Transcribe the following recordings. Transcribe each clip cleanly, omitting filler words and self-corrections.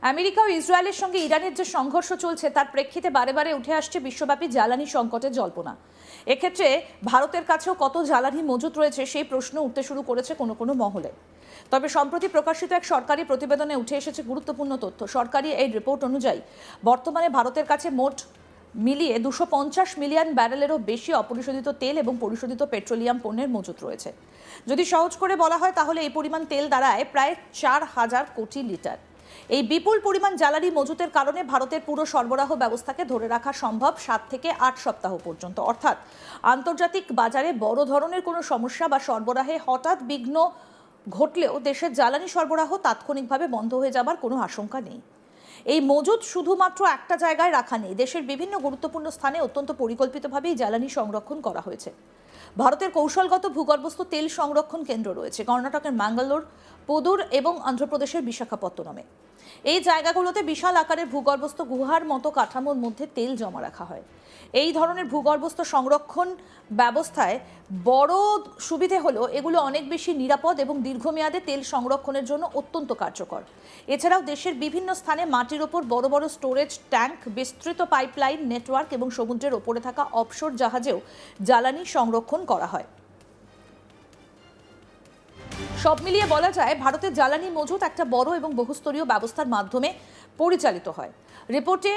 America ও ইসরায়েলের সঙ্গে ইরানের যে সংঘর্ষ চলছে তার প্রেক্ষিতে বারে বারে উঠে আসছে বিশ্বব্যাপী জ্বালানি সংকটের জল্পনা। এক্ষেত্রে ভারতের কাছেও কত জ্বালানি মজুত রয়েছে সেই প্রশ্ন উঠতে শুরু করেছে কোনো কোনো মহলে। তবে সম্প্রতি প্রকাশিত এক সরকারি প্রতিবেদনে উঠে এসেছে গুরুত্বপূর্ণ তথ্য। সরকারি এই রিপোর্ট অনুযায়ী বর্তমানে ভারতের কাছে মোট মিলিয়ে 250 মিলিয়ন ব্যারেলেরও বেশি অপরিশোধিত তেল এবং পরিশোধিত পেট্রোলিয়াম পণ্যের মজুত রয়েছে। যদি সহজ করে বলা হয় তাহলে এই পরিমাণ তেল দাঁড়ায় প্রায় 4000 কোটি লিটার। এই বিপুল পরিমাণ জ্বালানি মজুতের কারণে ভারতের পুরো সরবরাহ ব্যবস্থাকে ধরে রাখা সম্ভব 7 থেকে 8 সপ্তাহ পর্যন্ত। অর্থাৎ আন্তর্জাতিক বাজারে বড় ধরনের কোনো সমস্যা বা সরবরাহে হঠাৎ বিঘ্ন ঘটলেও দেশের জ্বালানি সরবরাহ তাৎক্ষণিকভাবে বন্ধ হয়ে যাবার কোনো আশঙ্কা নেই। এই মজুত শুধুমাত্র একটা জায়গায় রাখা নেই, দেশের বিভিন্ন গুরুত্বপূর্ণ স্থানে অত্যন্ত পরিকল্পিতভাবেই জ্বালানি সংরক্ষণ করা হয়েছে। ভারতের কৌশলগত ভূগর্ভস্থ তেল সংরক্ষণ কেন্দ্র রয়েছে কর্ণাটকের ম্যাঙ্গালোর, পোদুর এবং অন্ধ্রপ্রদেশের বিশাখাপত্তনমে। এই জায়গাগুলোতে বিশাল আকারের ভূগর্ভস্থ গুহার মতো কাঠামোর মধ্যে তেল জমা রাখা হয়। এই ধরনের ভূগর্ভস্থ সংরক্ষণ ব্যবস্থায় বড় সুবিধে হলো এগুলো অনেক বেশি নিরাপদ এবং দীর্ঘমেয়াদে তেল সংরক্ষণের জন্য অত্যন্ত কার্যকর। এছাড়াও দেশের বিভিন্ন স্থানে মাটির ওপর বড় বড় স্টোরেজ ট্যাঙ্ক, বিস্তৃত পাইপলাইন নেটওয়ার্ক এবং সমুদ্রের ওপরে থাকা অফশোর জাহাজেও জ্বালানি সংরক্ষণ করা হয়। সব মিলিয়ে বলা যায় ভারতের জ্বালানি মজুত একটা বড় এবং বহুস্তরীয় ব্যবস্থার মাধ্যমে পরিচালিত হয়। রিপোর্টে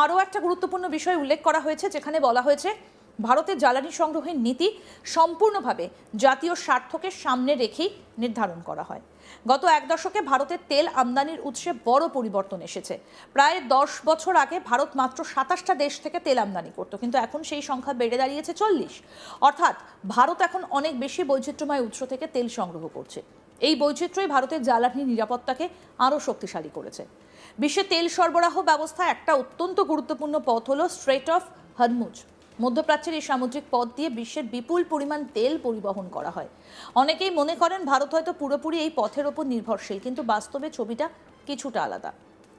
আরও একটা গুরুত্বপূর্ণ বিষয় উল্লেখ করা হয়েছে, যেখানে বলা হয়েছে ভারতের জ্বালানি সংগ্রহের নীতি সম্পূর্ণভাবে জাতীয় স্বার্থকে সামনে রেখেই নির্ধারণ করা হয়। গত এক দশকে ভারতের তেল আমদানির উৎসে বড় পরিবর্তন এসেছে। প্রায় 10 বছর আগে ভারত মাত্র 27টা দেশ থেকে তেল আমদানি করত, কিন্তু এখন সেই সংখ্যা বেড়ে দাঁড়িয়েছে 40। অর্থাৎ ভারত এখন অনেক বেশি বৈচিত্র্যময় উৎস থেকে তেল সংগ্রহ করছে। এই বৈচিত্র্যই ভারতের জ্বালানি নিরাপত্তাকে আরও শক্তিশালী করেছে। বিশ্বে তেল সরবরাহ ব্যবস্থা একটা অত্যন্ত গুরুত্বপূর্ণ পথ হলো স্ট্রেট অফ হরমুজ। মধ্যপ্রাচ্যের এই সামুদ্রিক পথ দিয়ে বিশ্বের বিপুল পরিমাণ তেল পরিবহন করা হয়। অনেকেই মনে করেন ভারত হয়তো পুরোপুরি এই পথের ওপর নির্ভরশীল, কিন্তু বাস্তবে ছবিটা কিছুটা আলাদা।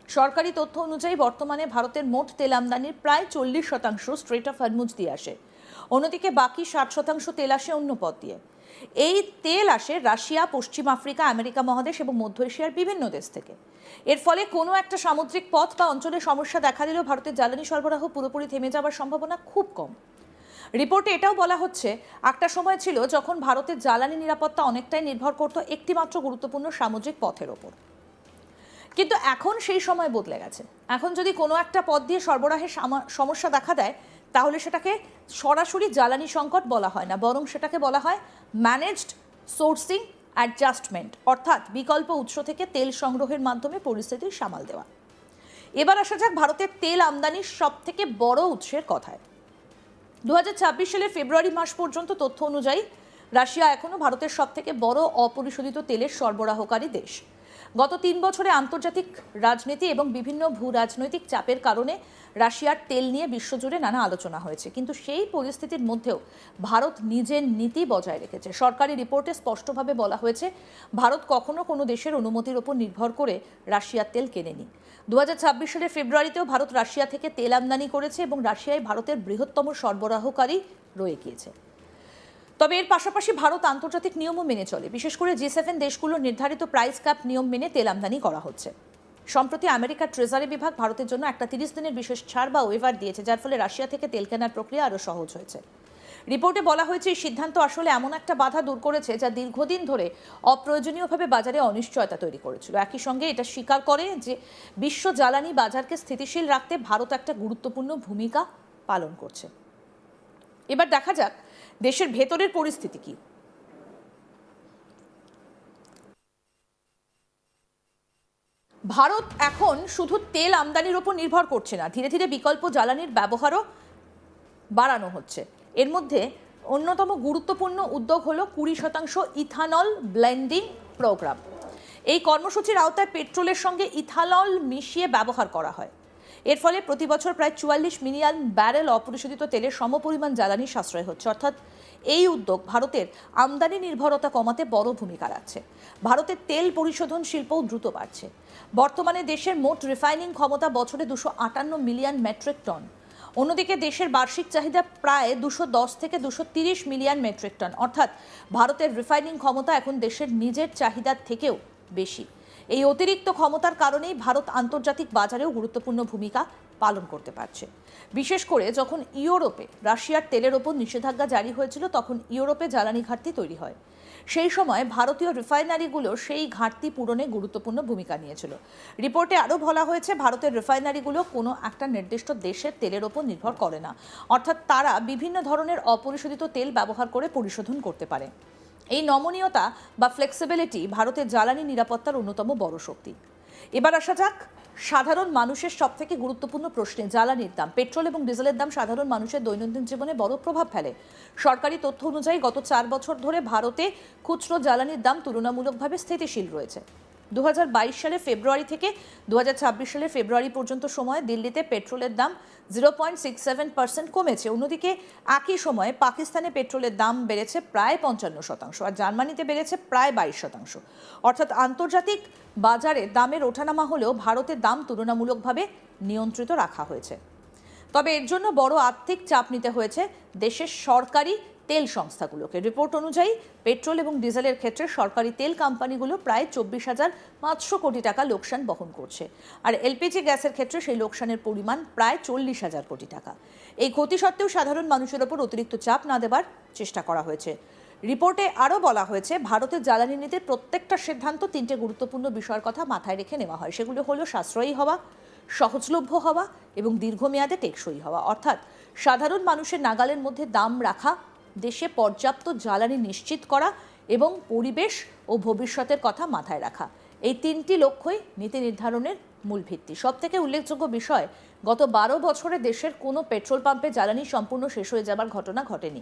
সরকারি তথ্য অনুযায়ী বর্তমানে ভারতের মোট তেল আমদানির প্রায় 40% স্ট্রেট অফ হরমুজ দিয়ে আসে। অন্যদিকে বাকি 60% তেল আসে অন্য পথ দিয়ে। এই তেল আসে রাশিয়া, পশ্চিম আফ্রিকা, আমেরিকা মহাদেশ এবং মধ্য এশিয়ার বিভিন্ন দেশ থেকে। এর ফলে কোনো একটা সামুদ্রিক পথ বা অঞ্চলে সমস্যা দেখা দিলেও ভারতের জ্বালানি সরবরাহ পুরোপুরি থেমে যাওয়ার সম্ভাবনা খুব কম। রিপোর্টে এটাও বলা হচ্ছে একটা সময় ছিল যখন ভারতের জ্বালানি নিরাপত্তা অনেকটাই নির্ভর করত একটিমাত্র গুরুত্বপূর্ণ সামুদ্রিক পথের ওপর, কিন্তু এখন সেই সময় বদলে গেছে। এখন যদি কোনো একটা পথ দিয়ে সরবরাহের সমস্যা দেখা দেয় তাহলে সেটাকে সরাসরি জ্বালানি সংকট বলা হয় না, বরং সেটাকে বলা হয় ম্যানেজড সোর্সিং অ্যাডজাস্টমেন্ট, অর্থাৎ বিকল্প উৎস থেকে তেল সংগ্রহের মাধ্যমে পরিস্থিতি সামাল দেওয়া। এবার আসা যাক ভারতের তেল আমদানির সব থেকে বড় উৎসের কথায়। 2026 সালের ফেব্রুয়ারি মাস পর্যন্ত তথ্য অনুযায়ী রাশিয়া এখনও ভারতের সব থেকে বড় অপরিশোধিত তেলের সরবরাহকারী দেশ। গত 3 বছরে আন্তর্জাতিক রাজনীতি এবং বিভিন্ন ভূ রাজনৈতিক চাপের কারণে রাশিয়ার তেল নিয়ে বিশ্বজুড়ে নানা আলোচনা হয়েছে, কিন্তু সেই পরিস্থিতির মধ্যেও ভারত নিজের নীতি বজায় রেখেছে। সরকারি রিপোর্টে স্পষ্টভাবে বলা হয়েছে ভারত কখনো কোনো দেশের অনুমতির ওপর নির্ভর করে রাশিয়ার তেল কেনেনি। 2026 সালের ফেব্রুয়ারিতেও ভারত রাশিয়া থেকে তেল আমদানি করেছে এবং রাশিয়ায় ভারতের বৃহত্তম সরবরাহকারী রয়ে গিয়েছে। তবে এর পাশাপাশি ভারত আন্তর্জাতিক নিয়মও মেনে চলে। বিশেষ করে G7 দেশগুলোর নির্ধারিত প্রাইস ক্যাপ নিয়ম মেনে তেল আমদানি করা হচ্ছে। সম্প্রতি আমেরিকার ট্রেজারি বিভাগ ভারতের জন্য একটা 30 দিনের বিশেষ ছাড় বা ওয়েভার দিয়েছে, যার ফলে রাশিয়া থেকে তেল কেনার প্রক্রিয়া আরও সহজ হয়েছে। রিপোর্টে বলা হয়েছে এই সিদ্ধান্ত আসলে এমন একটা বাধা দূর করেছে যা দীর্ঘদিন ধরে অপ্রয়োজনীয়ভাবে বাজারে অনিশ্চয়তা তৈরি করেছিল। একই সঙ্গে এটা স্বীকার করে যে বিশ্ব জ্বালানি বাজারকে স্থিতিশীল রাখতে ভারত একটা গুরুত্বপূর্ণ ভূমিকা পালন করছে। এবার দেখা যাক দেশের ভেতরের পরিস্থিতি কি। ভারত এখন শুধু তেল আমদানির উপর নির্ভর করছে না, ধীরে ধীরে বিকল্প জ্বালানির ব্যবহারও বাড়ানো হচ্ছে। এর মধ্যে অন্যতম গুরুত্বপূর্ণ উদ্যোগ হলো 20% ইথানল ব্লেন্ডিং প্রোগ্রাম। এই কর্মসূচির আওতায় পেট্রোলের সঙ্গে ইথানল মিশিয়ে ব্যবহার করা হয়। এর ফলে প্রতি বছর প্রায় 44 মিলিয়ন ব্যারেল অপরিশোধিত তেলের সমপরিমাণ জ্বালানি সাশ্রয় হচ্ছে। অর্থাৎ এই উদ্যোগ ভারতের আমদানি নির্ভরতা কমাতে বড় ভূমিকা রাখছে। ভারতের তেল পরিশোধন শিল্পও দ্রুত বাড়ছে। বর্তমানে দেশের মোট রিফাইনিং ক্ষমতা বছরে 258 মিলিয়ন মেট্রিক টন। অন্যদিকে দেশের বার্ষিক চাহিদা প্রায় 210 থেকে 230 মিলিয়ন মেট্রিক টন। অর্থাৎ ভারতের রিফাইনিং ক্ষমতা এখন দেশের নিজের চাহিদার থেকেও বেশি। এই অতিরিক্ত ক্ষমতার কারণেই ভারত আন্তর্জাতিক বাজারেও গুরুত্বপূর্ণ ভূমিকা পালন করতে পারছে। বিশেষ করে যখন ইউরোপে রাশিয়ার তেলের ওপর নিষেধাজ্ঞা জারি হয়েছিল, তখন ইউরোপে জ্বালানি ঘাটতি তৈরি হয়। সেই সময় ভারতীয় রিফাইনারিগুলো সেই ঘাটতি পূরণে গুরুত্বপূর্ণ ভূমিকা নিয়েছিল। রিপোর্টে আরও বলা হয়েছে, ভারতের রিফাইনারিগুলো কোনো একটা নির্দিষ্ট দেশের তেলের ওপর নির্ভর করে না, অর্থাৎ তারা বিভিন্ন ধরনের অপরিশোধিত তেল ব্যবহার করে পরিশোধন করতে পারে। এই নমনীয়তা বা ফ্লেক্সিবিলিটি ভারতের জ্বালানি নিরাপত্তার অন্যতম বড় শক্তি। এবার আসা যাক সাধারণ মানুষের সবথেকে গুরুত্বপূর্ণ প্রশ্নে, জ্বালানির দাম। পেট্রোল এবং ডিজেলের দাম সাধারণ মানুষের দৈনন্দিন জীবনে বড় প্রভাব ফেলে। সরকারি তথ্য অনুযায়ী গত 4 বছর ধরে ভারতে খুচরো জ্বালানির দাম তুলনামূলকভাবে স্থিতিশীল রয়েছে। 2022 সালের ফেব্রুয়ারি থেকে 2026 সালের ফেব্রুয়ারি পর্যন্ত সময়ে দিল্লিতে পেট্রোলের দাম 0.67% কমেছে। অন্যদিকে একই সময়ে পাকিস্তানে পেট্রোলের দাম বেড়েছে প্রায় 55%, আর জার্মানিতে বেড়েছে প্রায় 22%। অর্থাৎ আন্তর্জাতিক বাজারে দামের ওঠানামা হলেও ভারতের দাম তুলনামূলকভাবে নিয়ন্ত্রিত রাখা হয়েছে। তবে এর জন্য বড় আর্থিক চাপ নিতে হয়েছে দেশের সরকারি তেল সংস্থাগুলোকে। রিপোর্ট অনুযায়ী পেট্রোল এবং ডিজেলের ক্ষেত্রে সরকারি তেল কোম্পানিগুলো প্রায় 24,500 কোটি টাকা লোকসান বহন করছে, আর এলপিজি গ্যাসের ক্ষেত্রে সেই লোকসানের পরিমাণ প্রায় 40,000 কোটি টাকা। এই ক্ষতি সত্ত্বেও সাধারণ মানুষের ওপর অতিরিক্ত চাপ না দেবার চেষ্টা করা হয়েছে। রিপোর্টে আরও বলা হয়েছে, ভারতের জ্বালানি নীতির প্রত্যেকটা সিদ্ধান্ত 3টে গুরুত্বপূর্ণ বিষয়ের কথা মাথায় রেখে নেওয়া হয়। সেগুলো হলো সাশ্রয়ী হওয়া, সহজলভ্য হওয়া এবং দীর্ঘমেয়াদে টেকসই হওয়া। অর্থাৎ সাধারণ মানুষের নাগালের মধ্যে দাম রাখা, দেশে পর্যাপ্ত জ্বালানি নিশ্চিত করা এবং পরিবেশ ও ভবিষ্যতের কথা মাথায় রাখা। এই 3টি লক্ষ্যই নীতি নির্ধারণের মূল ভিত্তি। সবথেকে উল্লেখযোগ্য বিষয়, গত 12 বছরে দেশের কোনো পেট্রোল পাম্পে জ্বালানি সম্পূর্ণ শেষ হয়ে যাবার ঘটনা ঘটেনি।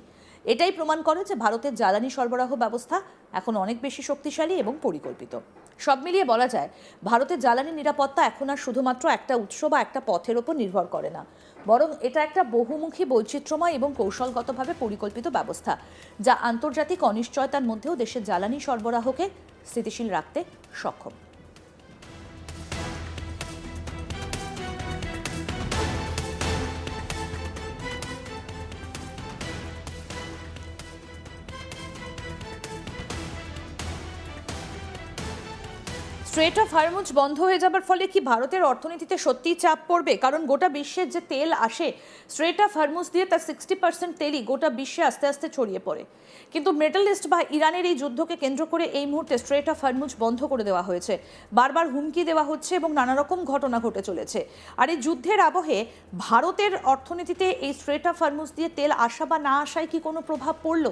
এটাই প্রমাণ করে যে ভারতের জ্বালানি সরবরাহ ব্যবস্থা এখন অনেক বেশি শক্তিশালী এবং পরিকল্পিত। সব মিলিয়ে বলা যায়, ভারতের জ্বালানি নিরাপত্তা এখন আর শুধুমাত্র একটা উৎস বা একটা পথের ওপর নির্ভর করে না, বরং এটা একটা বহুমুখী, বৈচিত্র্যময় এবং কৌশলগতভাবে পরিকল্পিত ব্যবস্থা, যা আন্তর্জাতিক অনিশ্চয়তার মধ্যেও দেশের জ্বালানি সরবরাহকে স্থিতিশীল রাখতে সক্ষম। স্ট্রেট অফ হরমুজ বন্ধ হয়ে যাবার ফলে কি ভারতের অর্থনীতিতে সত্যিই চাপ পড়বে? কারণ গোটা বিশ্বের যে তেল আসে স্ট্রেট অফ হরমুজ দিয়ে, তার 60% তেলই গোটা বিশ্বে আস্তে আস্তে ছড়িয়ে পড়ে। কিন্তু মিডল ইস্ট বা ইরানের এই যুদ্ধকে কেন্দ্র করে এই মুহূর্তে স্ট্রেট অফ হরমুজ বন্ধ করে দেওয়া হয়েছে। বারবার হুমকি দেওয়া হচ্ছে এবং নানা রকম ঘটনা ঘটে চলেছে। আর এই যুদ্ধের আবহে ভারতের অর্থনীতিতে এই স্ট্রেট অফ হরমুজ দিয়ে তেল আসা বা না আসায় কি কোনো প্রভাব পড়ল?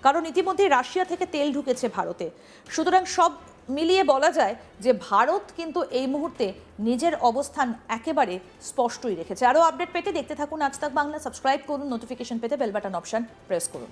কারণ ইতিমধ্যে রাশিয়া থেকে তেল ঢুকেছে ভারতে। সুতরাং সব মিলিয়ে বলা যায় যে ভারত কিন্তু এই মুহূর্তে নিজের অবস্থান একেবারে স্পষ্টই রেখেছে। আরও আপডেট পেতে দেখতে থাকুন আজ তাক বাংলা। সাবস্ক্রাইব করুন, নোটিফিকেশন পেতে বেল বাটন অপশন প্রেস করুন।